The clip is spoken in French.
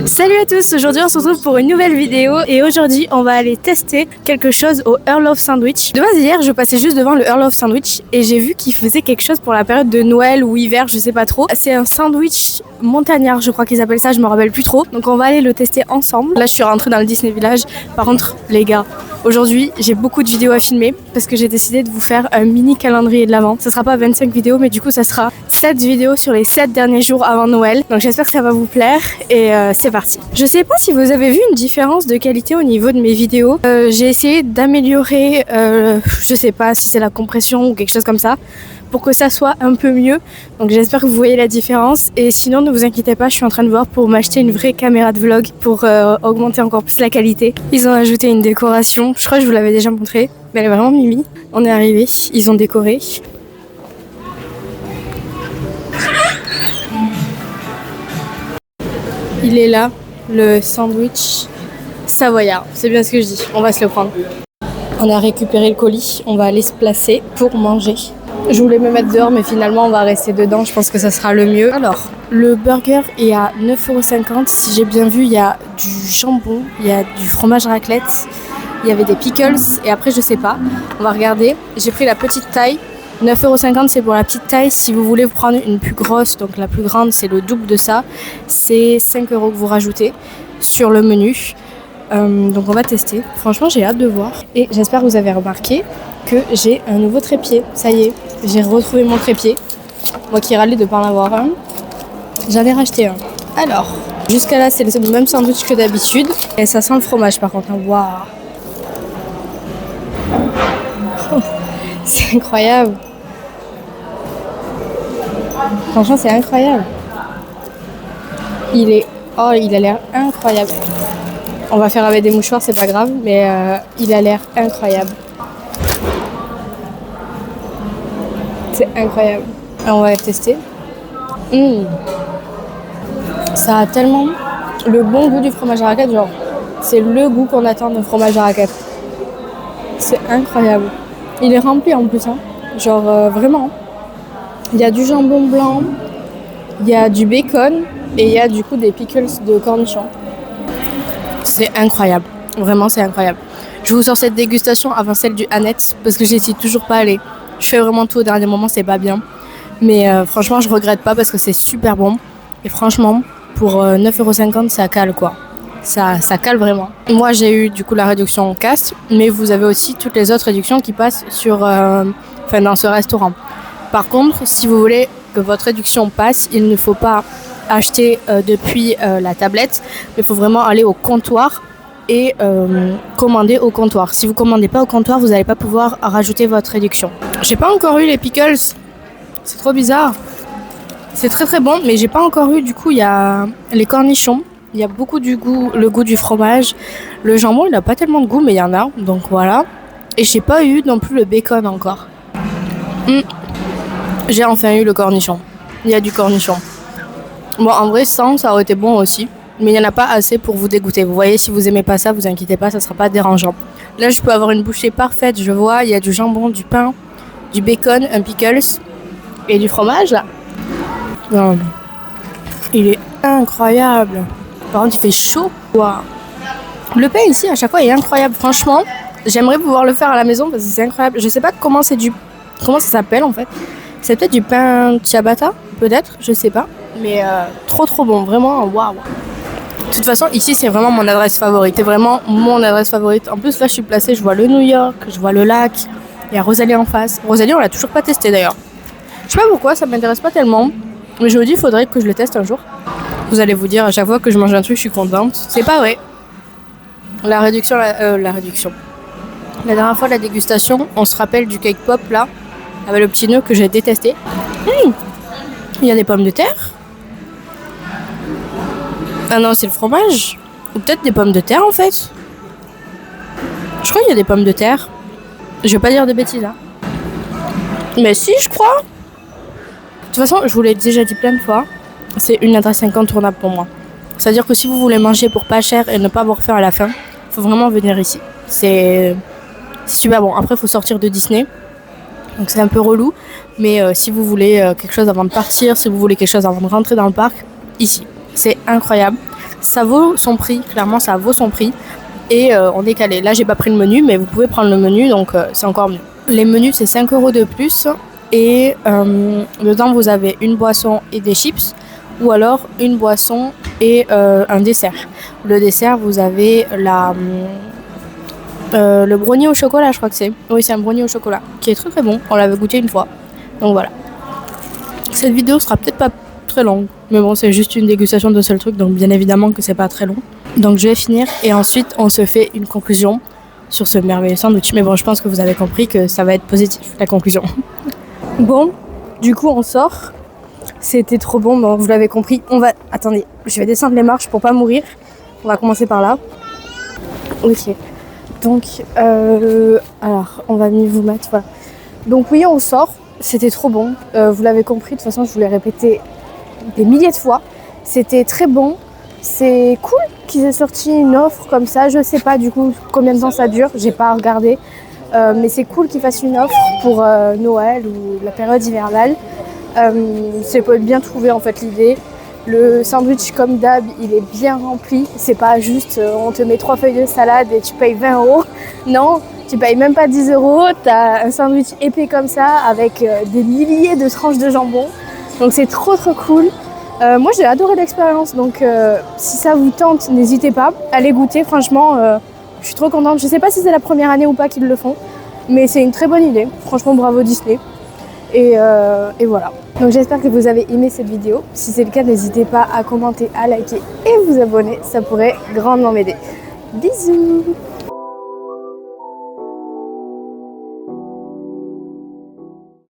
Salut à tous, aujourd'hui on se retrouve pour une nouvelle vidéo et aujourd'hui on va aller tester quelque chose au Earl of Sandwich. De base hier je passais juste devant le Earl of Sandwich et j'ai vu qu'ils faisaient quelque chose pour la période de Noël ou hiver, je sais pas trop. C'est un sandwich montagnard, je crois qu'ils appellent ça, je me rappelle plus trop. Donc on va aller le tester ensemble. Là je suis rentrée dans le Disney Village. Par contre les gars, aujourd'hui j'ai beaucoup de vidéos à filmer parce que j'ai décidé de vous faire un mini calendrier de l'Avent. Ça sera pas 25 vidéos mais du coup ça sera 7 vidéos sur les 7 derniers jours avant Noël. Donc j'espère que ça va vous plaire et c'est parti. Je sais pas si vous avez vu une différence de qualité au niveau de mes vidéos. J'ai essayé d'améliorer, je sais pas si c'est la compression ou quelque chose comme ça, pour que ça soit un peu mieux. Donc j'espère que vous voyez la différence. Et sinon ne vous inquiétez pas, je suis en train de voir pour m'acheter une vraie caméra de vlog pour augmenter encore plus la qualité. Ils ont ajouté une décoration, je crois que je vous l'avais déjà montré, mais elle est vraiment mimi. On est arrivé, ils ont décoré. Il est là, le sandwich savoyard. C'est bien ce que je dis, on va se le prendre. On a récupéré le colis, on va aller se placer pour manger. Je voulais me mettre dehors mais finalement on va rester dedans, je pense que ça sera le mieux. Alors, le burger est à 9,50 €. Si j'ai bien vu, il y a du jambon, il y a du fromage raclette, il y avait des pickles et après je sais pas. On va regarder. J'ai pris la petite taille. 9,50 € c'est pour la petite taille. Si vous voulez vous prendre une plus grosse, donc la plus grande, c'est le double de ça. C'est 5 € que vous rajoutez sur le menu. Donc on va tester. Franchement, j'ai hâte de voir. Et j'espère que vous avez remarqué que j'ai un nouveau trépied. Ça y est, j'ai retrouvé mon trépied. Moi qui râlais de ne pas en avoir un, j'en ai racheté un. Alors, jusqu'à là, c'est le même sandwich que d'habitude. Et ça sent le fromage par contre. Waouh! C'est incroyable. Franchement, c'est incroyable. Il a l'air incroyable. On va faire avec des mouchoirs, c'est pas grave, mais il a l'air incroyable. C'est incroyable. Alors, on va le tester. Ça a tellement le bon goût du fromage à raclette, genre c'est le goût qu'on attend d'un fromage à raclette. C'est incroyable. Il est rempli en plus, hein. Genre vraiment. Il y a du jambon blanc, il y a du bacon et il y a du coup des pickles de cornichons. C'est incroyable, vraiment c'est incroyable. Je vous sors cette dégustation avant celle du Annette parce que j'y suis toujours pas allée. Je fais vraiment tout au dernier moment, c'est pas bien. Mais franchement je regrette pas parce que c'est super bon. Et franchement pour 9,50 € ça cale quoi. Ça cale vraiment. Moi j'ai eu du coup la réduction casse, mais vous avez aussi toutes les autres réductions qui passent sur, dans ce restaurant. Par contre, si vous voulez que votre réduction passe, il ne faut pas acheter depuis la tablette, mais il faut vraiment aller au comptoir et commander au comptoir. Si vous ne commandez pas au comptoir, vous n'allez pas pouvoir rajouter votre réduction. J'ai pas encore eu les pickles, c'est trop bizarre. C'est très très bon, mais j'ai pas encore eu, du coup, il y a les cornichons. Il y a beaucoup le goût du fromage. Le jambon, il n'a pas tellement de goût, mais il y en a, donc voilà. Et j'ai pas eu non plus le bacon encore. J'ai enfin eu le cornichon. Il y a du cornichon. Bon, en vrai, ça aurait été bon aussi. Mais il n'y en a pas assez pour vous dégoûter. Vous voyez, si vous aimez pas ça, vous inquiétez pas, ça sera pas dérangeant. Là, je peux avoir une bouchée parfaite. Je vois, il y a du jambon, du pain, du bacon, un pickles et du fromage, là. Non. Il est incroyable. Par contre, il fait chaud. Wow. Le pain ici, à chaque fois, est incroyable. Franchement, j'aimerais pouvoir le faire à la maison parce que c'est incroyable. Je sais pas comment ça s'appelle en fait. C'est peut-être du pain ciabatta, peut-être, je sais pas. Mais trop bon, vraiment, waouh. De toute façon, ici, c'est vraiment mon adresse favorite. C'est vraiment mon adresse favorite. En plus, là, je suis placée, je vois le New York, je vois le lac. Il y a Rosalie en face. Rosalie, on l'a toujours pas testé d'ailleurs. Je sais pas pourquoi, ça m'intéresse pas tellement. Mais je me dis, il faudrait que je le teste un jour. Vous allez vous dire, à chaque fois que je mange un truc, je suis contente. C'est pas vrai. La réduction. La dernière fois, la dégustation, on se rappelle du cake pop là, avec le petit nœud que j'ai détesté. Il y a des pommes de terre. Ah non, c'est le fromage. Ou peut-être des pommes de terre en fait. Je crois qu'il y a des pommes de terre. Je vais pas dire de bêtises là. Mais si, je crois. De toute façon, je vous l'ai déjà dit plein de fois. C'est une adresse incontournable pour moi. C'est-à-dire que si vous voulez manger pour pas cher et ne pas vous refaire à la fin, faut vraiment venir ici. C'est super bon. Après, il faut sortir de Disney. Donc c'est un peu relou. Mais si vous voulez quelque chose avant de partir, si vous voulez quelque chose avant de rentrer dans le parc, ici. C'est incroyable. Ça vaut son prix, clairement ça vaut son prix. Et on est calé. Là j'ai pas pris le menu, mais vous pouvez prendre le menu, donc c'est encore mieux. Les menus c'est 5 € de plus et dedans vous avez une boisson et des chips ou alors une boisson et un dessert. Le dessert vous avez le brownie au chocolat, je crois que c'est. Oui, c'est un brownie au chocolat qui est très très bon. On l'avait goûté une fois. Donc voilà. Cette vidéo sera peut-être pas très longue, mais bon, c'est juste une dégustation d'un seul truc, donc bien évidemment que c'est pas très long. Donc je vais finir et ensuite on se fait une conclusion sur ce merveilleux sandwich. Mais bon, je pense que vous avez compris que ça va être positif, la conclusion. Bon, du coup on sort. C'était trop bon, bon, vous l'avez compris. Attendez, je vais descendre les marches pour pas mourir. On va commencer par là. Ok. Donc, alors, on va mieux vous mettre, voilà. Donc oui, on sort. C'était trop bon. Vous l'avez compris, de toute façon, je vous l'ai répété des milliers de fois. C'était très bon. C'est cool qu'ils aient sorti une offre comme ça. Je sais pas du coup combien de temps ça dure. J'ai pas regardé. Mais c'est cool qu'ils fassent une offre pour Noël ou la période hivernale. C'est bien trouvé en fait l'idée. Le sandwich comme d'hab, il est bien rempli. C'est pas juste on te met 3 feuilles de salade et tu payes 20 €. Non, tu payes même pas 10 €. T'as un sandwich épais comme ça avec des milliers de tranches de jambon. Donc c'est trop cool. Moi j'ai adoré l'expérience, donc si ça vous tente, n'hésitez pas, allez goûter, franchement, je suis trop contente. Je sais pas si c'est la première année ou pas qu'ils le font, mais c'est une très bonne idée, franchement bravo Disney. Et voilà. Donc j'espère que vous avez aimé cette vidéo. Si c'est le cas, n'hésitez pas à commenter, à liker et vous abonner, ça pourrait grandement m'aider. Bisous!